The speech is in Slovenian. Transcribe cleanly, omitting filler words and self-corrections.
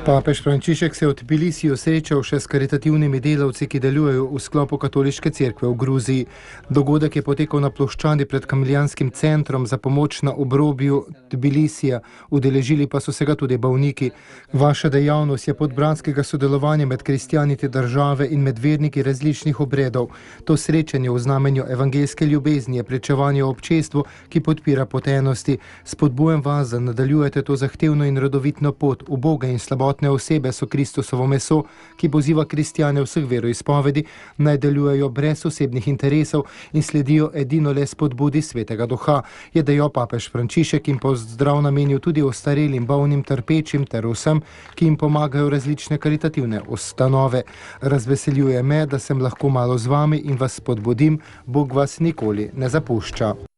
Papež Frančišek se je v Tbilisiju srečal še s karitativnimi delavci, ki delujejo v sklopu katoliške cerkve v Gruziji. Dogodek je potekal na ploščadi pred Kamiljanskim centrom za pomoč na obrobju Tbilisija, udeležili pa so se ga tudi bolniki. Vaša dejavnost je podbratskega sodelovanja med kristjani te države in med verniki različnih obredov. To srečanje v znamenju evangeljske ljubezni je pričevanje občestvu, ki podpira potenosti. Spodbujam vas, da nadaljujete to zahtevno in rodovitno pot. Uboge in slabotne osebe so Kristusovo meso, ki poziva kristjane vseh veroizpovedi, naj delujejo brez osebnih interesov in sledijo edino le spodbudi Svetega Duha, je dejal papež Frančišek in pozdrav namenil tudi ostarelim, bolnim, trpečim ter vsem, ki jim pomagajo različne karitativne ustanove. Razveseljuje me, da sem lahko malo z vami in vas spodbudim, Bog vas nikoli ne zapušča.